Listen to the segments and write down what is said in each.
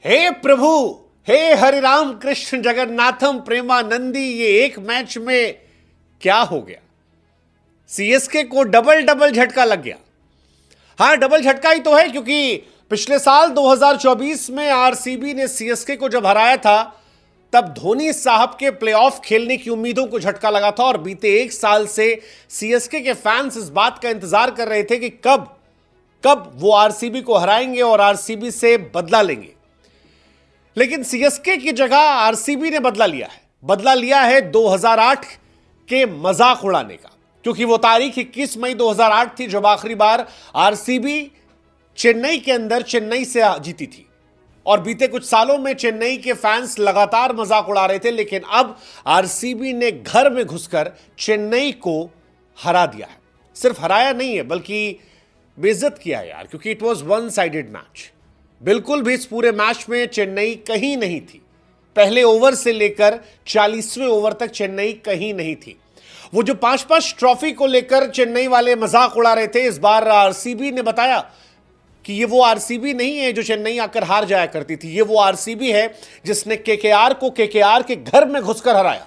हे प्रभु, हे हरि राम कृष्ण जगन्नाथम प्रेमानंदी, ये एक मैच में क्या हो गया। सीएसके को डबल डबल झटका लग गया। हां, डबल झटका ही तो है, क्योंकि पिछले साल 2024 में आरसीबी ने सीएसके को जब हराया था तब धोनी साहब के प्लेऑफ खेलने की उम्मीदों को झटका लगा था और बीते एक साल से सीएसके के फैंस इस बात का इंतजार कर रहे थे कि कब वो आरसीबी को हराएंगे और आरसीबी से बदला लेंगे। लेकिन सीएसके की जगह आरसीबी ने बदला लिया है 2008 के मजाक उड़ाने का, क्योंकि वो तारीख 21 मई 2008 थी जब आखिरी बार आरसीबी चेन्नई के अंदर चेन्नई से जीती थी। और बीते कुछ सालों में चेन्नई के फैंस लगातार मजाक उड़ा रहे थे, लेकिन अब आरसीबी ने घर में घुसकर चेन्नई को हरा दिया है। सिर्फ हराया नहीं है बल्कि बेइज्जत किया है यार, क्योंकि it was one sided match. बिल्कुल भी इस पूरे मैच में चेन्नई कहीं नहीं थी। पहले ओवर से लेकर 40वें ओवर तक चेन्नई कहीं नहीं थी। वो जो 5-5 ट्रॉफी को लेकर चेन्नई वाले मजाक उड़ा रहे थे, इस बार आरसीबी ने बताया कि ये वो आरसीबी नहीं है जो चेन्नई आकर हार जाया करती थी। ये वो आरसीबी है जिसने केकेआर को केकेआर के घर में घुसकर हराया।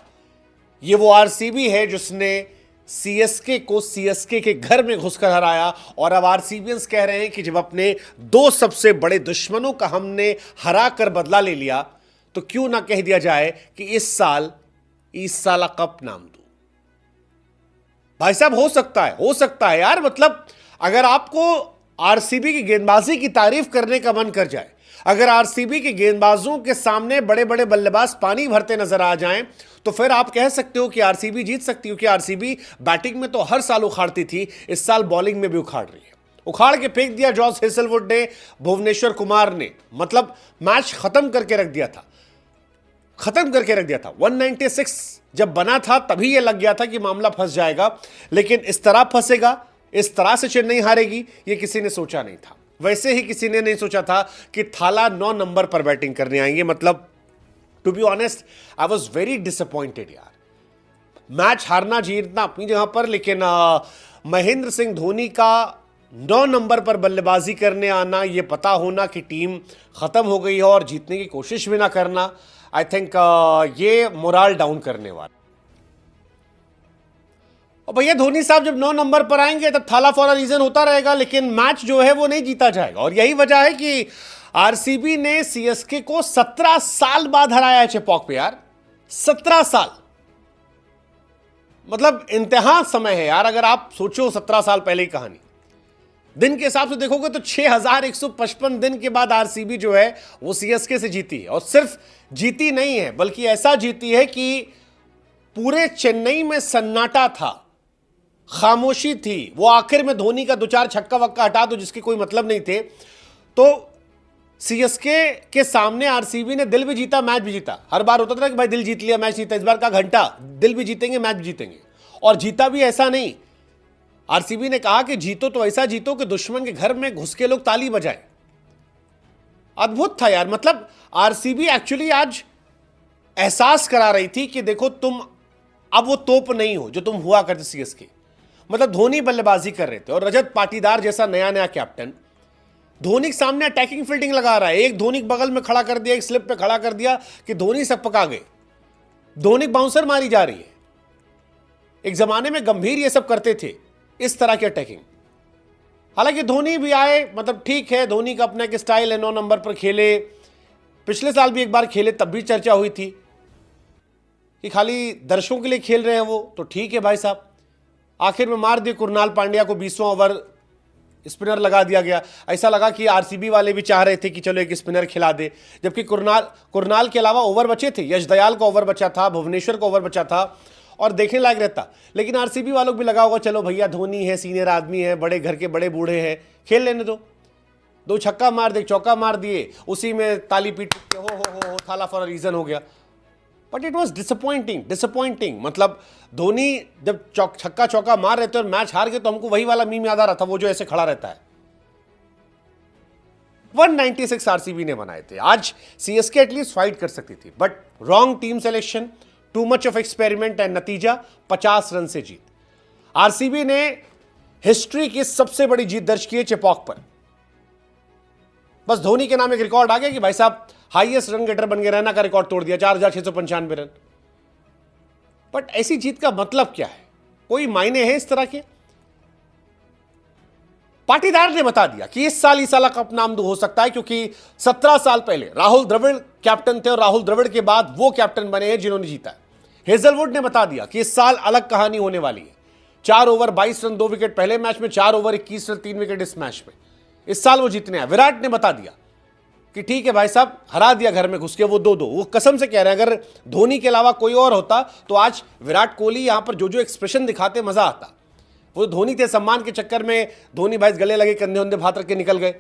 ये वो आरसीबी है जिसने सीएसके को सीएसके के घर में घुसकर हराया। और अब आरसीबीएंस कह रहे हैं कि जब अपने दो सबसे बड़े दुश्मनों का हमने हरा कर बदला ले लिया, तो क्यों ना कह दिया जाए कि इस साल कप नाम दो। भाई साहब, हो सकता है यार। मतलब अगर आपको आरसीबी की गेंदबाजी की तारीफ करने का मन कर जाए, अगर आरसीबी के गेंदबाजों के सामने बड़े बड़े बल्लेबाज पानी भरते नजर आ जाएं, तो फिर आप कह सकते हो कि आरसीबी जीत सकती हो। कि आरसीबी बैटिंग में तो हर साल उखाड़ती थी, इस साल बॉलिंग में भी उखाड़ रही है। उखाड़ के फेंक दिया जॉस हेजलवुड ने, भुवनेश्वर कुमार ने। मतलब मैच खत्म करके रख दिया था। 196 जब बना था तभी यह लग गया था कि मामला फंस जाएगा, लेकिन इस तरह फंसेगा, इस तरह से चेन्नई हारेगी, यह किसी ने सोचा नहीं था। वैसे ही किसी ने नहीं सोचा था कि थाला 9 नंबर पर बैटिंग करने आएंगे। मतलब to be honest, I was very disappointed यार। मैच हारना जीतना अपनी जगह पर, लेकिन महेंद्र सिंह धोनी का 9 नंबर पर बल्लेबाजी करने आना, यह पता होना कि टीम खत्म हो गई है और जीतने की कोशिश भी ना करना, आई थिंक ये मोराल डाउन करने वाला। और भैया धोनी साहब जब 9 नंबर पर आएंगे तब थाला फॉर अ रीजन होता रहेगा, लेकिन मैच जो है वो नहीं जीता जाएगा। और यही वजह है कि आरसीबी ने सीएसके को 17 साल बाद हराया है चेपॉक पे यार। 17 साल, मतलब इंतहा समय है यार। अगर आप सोचो 17 साल पहले की कहानी, दिन के हिसाब से देखोगे तो 6155 दिन के बाद आरसीबी जो है वो सीएसके से जीती है। और सिर्फ जीती नहीं है बल्कि ऐसा जीती है कि पूरे चेन्नई में सन्नाटा था, खामोशी थी। वो आखिर में धोनी का 2-4 छक्का वक्का हटा दो जिसके कोई मतलब नहीं थे, तो सीएसके के सामने आरसीबी ने दिल भी जीता, मैच भी जीता। हर बार होता था कि भाई दिल जीत लिया, मैच जीता। इस बार का घंटा दिल भी जीतेंगे, मैच भी जीतेंगे। और जीता भी ऐसा नहीं, आरसीबी ने कहा कि जीतो तो ऐसा जीतो कि दुश्मन के घर में घुस के लोग ताली बजाए। अद्भुत था यार। मतलब आरसीबी एक्चुअली आज एहसास करा रही थी कि देखो तुम अब वो तोप नहीं हो जो तुम हुआ करते सीएसके। मतलब धोनी बल्लेबाजी कर रहे थे और रजत पाटीदार जैसा नया कैप्टन धोनी के सामने अटैकिंग फील्डिंग लगा रहा है। एक धोनी के बगल में खड़ा कर दिया, एक स्लिप पे खड़ा कर दिया कि धोनी सब पका गए। धोनी बाउंसर मारी जा रही है। एक जमाने में गंभीर ये सब करते थे, इस तरह की अटैकिंग। हालांकि धोनी भी आए, मतलब ठीक है, धोनी का अपना एक स्टाइल है, 9 नंबर पर खेले। पिछले साल भी एक बार खेले, तब भी चर्चा हुई थी कि खाली दर्शकों के लिए खेल रहे हैं वो। तो ठीक है भाई साहब, आखिर में मार दिए कुरनाल पांड्या को, 20वां ओवर स्पिनर लगा दिया गया। ऐसा लगा कि आरसीबी वाले भी चाह रहे थे कि चलो एक स्पिनर खिला दे, जबकि कुरनाल के अलावा ओवर बचे थे। यश दयाल का ओवर बचा था, भुवनेश्वर का ओवर बचा था और देखने लायक रहता। लेकिन आरसीबी वालों को भी लगा होगा चलो भैया धोनी है, सीनियर आदमी है, बड़े घर के बड़े बूढ़े हैं, खेल लेने दो। 2 छक्का मार दे, चौका मार दिए, उसी में ताली पीट के हो थाला फॉर अ रीजन हो गया। But it was disappointing. मतलब धोनी जब छक्का चौका मार रहे थे और मैच हार गए तो हमको वही वाला मीम याद आ रहा था, वो जो ऐसे खड़ा रहता है। 196 आरसीबी ने बनाए थे। आज सीएसके एटलीस्ट फाइट कर सकती थी, but wrong team selection, too much of experiment and नतीजा 50 रन से जीत। आरसीबी ने हिस्ट्री की सबसे बड़ी जीत दर्ज की है चेपॉक पर। बस धोनी के नाम एक रिकॉर्ड आ गया कि भाई साहब हाईएस्ट रन गेटर बन गए, रैना का रिकॉर्ड तोड़ दिया, 4,695 रन। बट ऐसी जीत का मतलब क्या है? कोई मायने है इस तरह के? पाटीदार ने बता दिया कि इस साल ईसाला कप नामदो हो सकता है, क्योंकि 17 साल पहले राहुल द्रविड़ कैप्टन थे और राहुल द्रविड़ के बाद वो कैप्टन बने हैं जिन्होंने जीता है। हेजलवुड ने बता दिया कि इस साल अलग कहानी होने वाली है। 4 ओवर 22 रन 2 विकेट पहले मैच में, 4 ओवर 21 रन 3 विकेट इस मैच में। इस साल वो जीतने हैं। विराट ने बता दिया कि ठीक है भाई साहब, हरा दिया घर में घुस के, वो 2-2। वो कसम से कह रहे हैं अगर धोनी के अलावा कोई और होता तो आज विराट कोहली यहां पर जो जो एक्सप्रेशन दिखाते मजा आता। वो धोनी थे, सम्मान के चक्कर में धोनी भाई गले लगे, कंधे उंधे भात रख के निकल गए।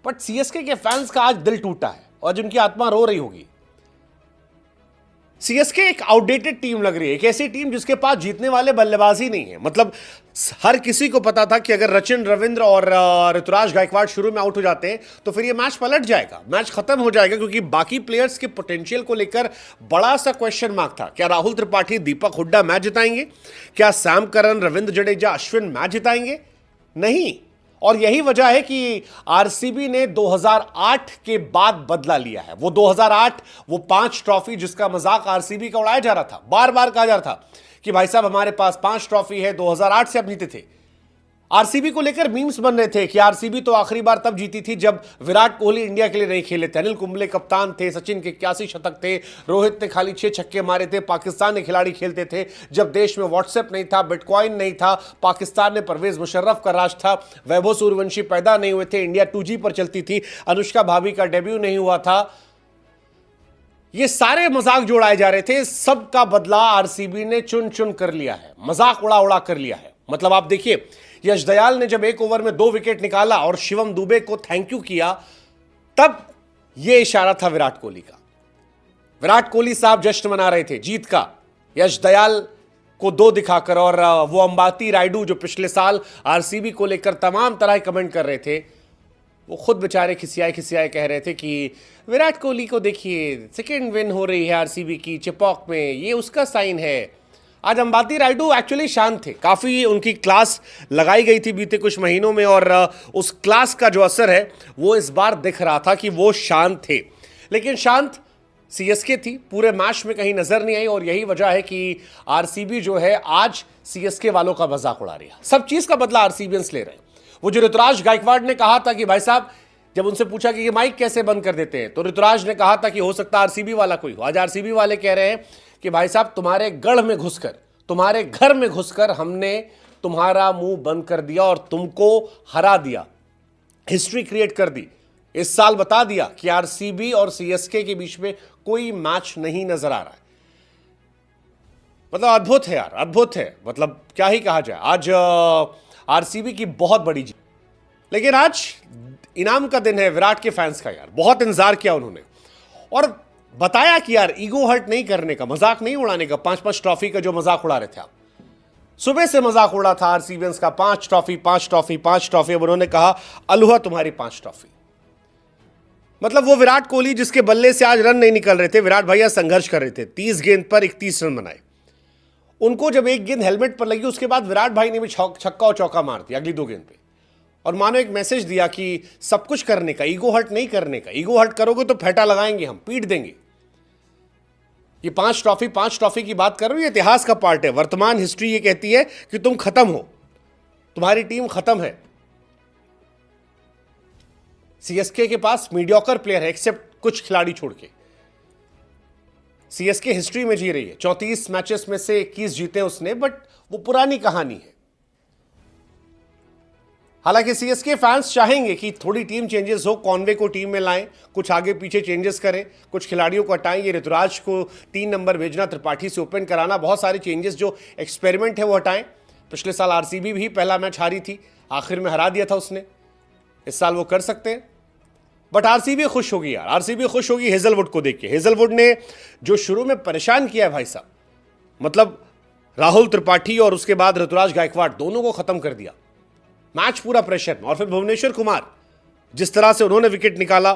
बट सीएसके के फैंस का आज दिल टूटा है और आज उनकी आत्मा रो रही होगी। सीएसके एक आउटडेटेड टीम लग रही है, एक ऐसी टीम जिसके पास जीतने वाले बल्लेबाज ही नहीं है। मतलब हर किसी को पता था कि अगर रचिन रविंद्र और ऋतुराज गायकवाड़ शुरू में आउट हो जाते हैं तो फिर ये मैच पलट जाएगा, मैच खत्म हो जाएगा, क्योंकि बाकी प्लेयर्स के पोटेंशियल को लेकर बड़ा सा क्वेश्चन मार्क था। क्या राहुल त्रिपाठी, दीपक हुड्डा मैच जिताएंगे? क्या Sam Curran, Ravindra Jadeja, Ashwin match जिताएंगे? नहीं। और यही वजह है कि आरसीबी ने 2008 के बाद बदला लिया है। वो 2008 वो 5 ट्रॉफी जिसका मजाक आरसीबी का उड़ाया जा रहा था, बार बार कहा जा रहा था कि भाई साहब हमारे पास 5 ट्रॉफी है, 2008 से अब जीते थे। आरसीबी को लेकर मीम्स बन रहे थे कि आरसीबी तो आखिरी बार तब जीती थी जब विराट कोहली इंडिया के लिए नहीं खेले थे, अनिल कुंबले कप्तान थे, सचिन के 81 शतक थे, रोहित ने खाली 6 छक्के मारे थे, पाकिस्तान के खिलाड़ी खेलते थे जब देश में व्हाट्सएप नहीं था, बिटकॉइन नहीं था, पाकिस्तान में परवेज मुशर्रफ का राज था, वैभव सूर्यवंशी पैदा नहीं हुए थे, इंडिया 2G पर चलती थी, अनुष्का भाभी का डेब्यू नहीं हुआ था। ये सारे मजाक जो उड़ाए जा रहे थे, सबका बदला आरसीबी ने चुन चुन कर लिया है, मजाक उड़ा उड़ा कर लिया है। मतलब आप देखिए, यश दयाल ने जब 1 ओवर में 2 विकेट निकाला और शिवम दुबे को थैंक यू किया, तब यह इशारा था विराट कोहली का। विराट कोहली साहब जश्न मना रहे थे जीत का, यश दयाल को 2 दिखाकर। और वो अंबाती रायडू जो पिछले साल आरसीबी को लेकर तमाम तरह कमेंट कर रहे थे, वो खुद बेचारे खिसियाए कह रहे थे कि विराट कोहली को देखिए, सेकेंड विन हो रही है आरसीबी की चेपॉक में, ये उसका साइन है। आज अंबाती रायडू एक्चुअली शांत थे, काफ़ी उनकी क्लास लगाई गई थी बीते कुछ महीनों में, और उस क्लास का जो असर है वो इस बार दिख रहा था कि वो शांत थे। लेकिन शांत सीएसके थी, पूरे मैच में कहीं नजर नहीं आई, और यही वजह है कि आरसीबी जो है आज सीएसके वालों का मजाक उड़ा रही है। सब चीज़ का बदला आरसीबियंस ले रहे हैं। वो जो ऋतुराज गायकवाड़ ने कहा था कि भाई साहब, जब उनसे पूछा कि ये माइक कैसे बंद कर देते हैं, तो ऋतुराज ने कहा था कि हो सकता है आरसीबी वाला कोई हो। आज आरसीबी वाले कह रहे हैं कि भाई साहब, तुम्हारे गढ़ में घुसकर, तुम्हारे घर में घुसकर हमने तुम्हारा मुंह बंद कर दिया और तुमको हरा दिया, हिस्ट्री क्रिएट कर दी। इस साल बता दिया कि आरसीबी और सीएसके के बीच में कोई मैच नहीं नजर आ रहा है। मतलब अद्भुत है यार, अद्भुत है। मतलब क्या ही कहा जाए। आज आरसीबी की बहुत बड़ी जीत, लेकिन आज इनाम का दिन है विराट के फैंस का। यार बहुत इंतजार किया उन्होंने और बताया कि यार ईगो हर्ट नहीं करने का, मजाक नहीं उड़ाने का। 5-5 ट्रॉफी का जो मजाक उड़ा रहे थे आप, सुबह से मजाक उड़ा था आरसीबियंस का, 5 ट्रॉफी 5 ट्रॉफी 5 ट्रॉफी। अब उन्होंने कहा अलुहा तुम्हारी 5 ट्रॉफी। मतलब वो विराट कोहली जिसके बल्ले से आज रन नहीं निकल रहे थे, विराट भैया संघर्ष कर रहे थे, 30 गेंद पर 31 रन बनाए। उनको जब एक गेंद हेलमेट पर लगी, उसके बाद विराट भाई ने भी छक्का और चौका मार दिया अगली 2 गेंद पे, और मानो एक मैसेज दिया कि सब कुछ करने का, ईगो हर्ट नहीं करने का। ईगो हर्ट करोगे तो फेंटा लगाएंगे, हम पीट देंगे। ये 5 ट्रॉफी की बात कर रहे हो, ये इतिहास का पार्ट है। वर्तमान हिस्ट्री ये कहती है कि तुम खत्म हो, तुम्हारी टीम खत्म है। सीएसके के पास मीडियोकर प्लेयर है, एक्सेप्ट कुछ खिलाड़ी छोड़ के। सीएसके हिस्ट्री में जी रही है, 34 मैचेस में से 21 जीते उसने, बट वो पुरानी कहानी है। हालांकि सीएसके फैंस चाहेंगे कि थोड़ी टीम चेंजेस हो, कॉनवे को टीम में लाएं, कुछ आगे पीछे चेंजेस करें, कुछ खिलाड़ियों को हटाएं, ये ऋतुराज को 3 नंबर भेजना, त्रिपाठी से ओपन कराना, बहुत सारे चेंजेस जो एक्सपेरिमेंट है वो हटाएं। पिछले साल आरसीबी भी पहला मैच हारी थी, आखिर में हरा दिया था उसने। इस साल वो कर सकते हैं, बट आरसीबी खुश होगी यार, आरसीबी खुश होगी हेजलवुड को देख के। हेजलवुड ने जो शुरू में परेशान किया है भाई साहब, मतलब राहुल त्रिपाठी और उसके बाद ऋतुराज गायकवाड़ दोनों को खत्म कर दिया मैच पूरा प्रेशर में। और फिर भुवनेश्वर कुमार जिस तरह से उन्होंने विकेट निकाला,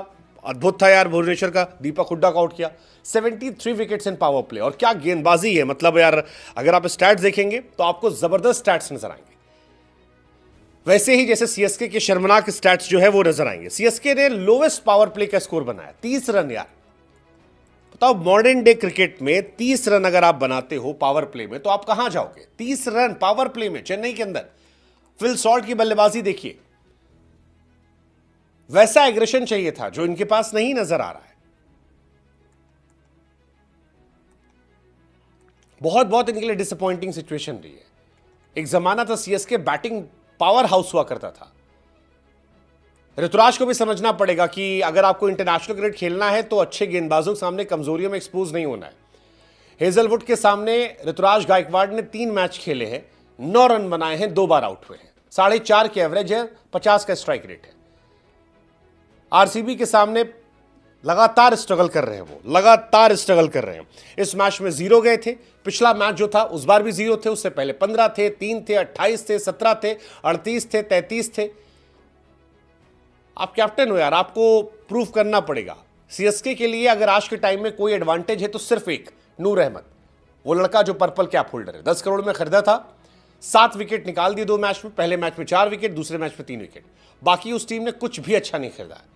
अद्भुत था यार भुवनेश्वर का। दीपक हुड्डा को आउट किया, 73 विकेट्स इन पावर प्ले, और क्या गेंदबाजी है। मतलब यार अगर आप स्टैट्स देखेंगे तो आपको जबरदस्त स्टैट्स नजर आएंगे। वैसे ही जैसे सीएसके के शर्मनाक स्टैट्स जो है वो नजर आएंगे। सीएसके ने लोवेस्ट पावर प्ले का स्कोर बनाया 30 रन। यार बताओ, मॉडर्न डे क्रिकेट में 30 रन अगर आप बनाते हो पावर प्ले में तो आप कहां जाओगे? 30 रन पावर प्ले में चेन्नई के अंदर। फिल सॉल्ट की बल्लेबाजी देखिए, वैसा एग्रेशन चाहिए था जो इनके पास नहीं नजर आ रहा है। बहुत बहुत इनके लिए डिसअपॉइंटिंग सिचुएशन रही है। एक जमाना था सीएसके बैटिंग पावर हाउस हुआ करता था। ऋतुराज को भी समझना पड़ेगा कि अगर आपको इंटरनेशनल क्रिकेट खेलना है तो अच्छे गेंदबाजों के सामने कमजोरियों में एक्सपोज नहीं होना है। हेजलवुड के सामने ऋतुराज गायकवाड़ ने 3 मैच खेले हैं, 9 रन बनाए हैं, 2 बार आउट हुए हैं, 4.5 की एवरेज है, 50 का स्ट्राइक रेट है। आरसीबी के सामने लगातार स्ट्रगल कर रहे हैं, वो लगातार स्ट्रगल कर रहे हैं। इस मैच में 0 गए थे, पिछला मैच जो था उस बार भी 0 थे, उससे पहले 15 थे, 3 थे, 28 थे, 17 थे, 38 थे, 33 थे। आप कैप्टन हो यार, आपको प्रूव करना पड़ेगा। सीएसके के लिए अगर आज के टाइम में कोई एडवांटेज है तो सिर्फ एक, नूर अहमद, वो लड़का जो पर्पल कैप होल्डर है। 10 करोड़ में खरीदा था, 7 विकेट निकाल दिए 2 मैच में। पहले मैच में 4 विकेट, दूसरे मैच में 3 विकेट। बाकी उस टीम ने कुछ भी अच्छा नहीं खरीदा है।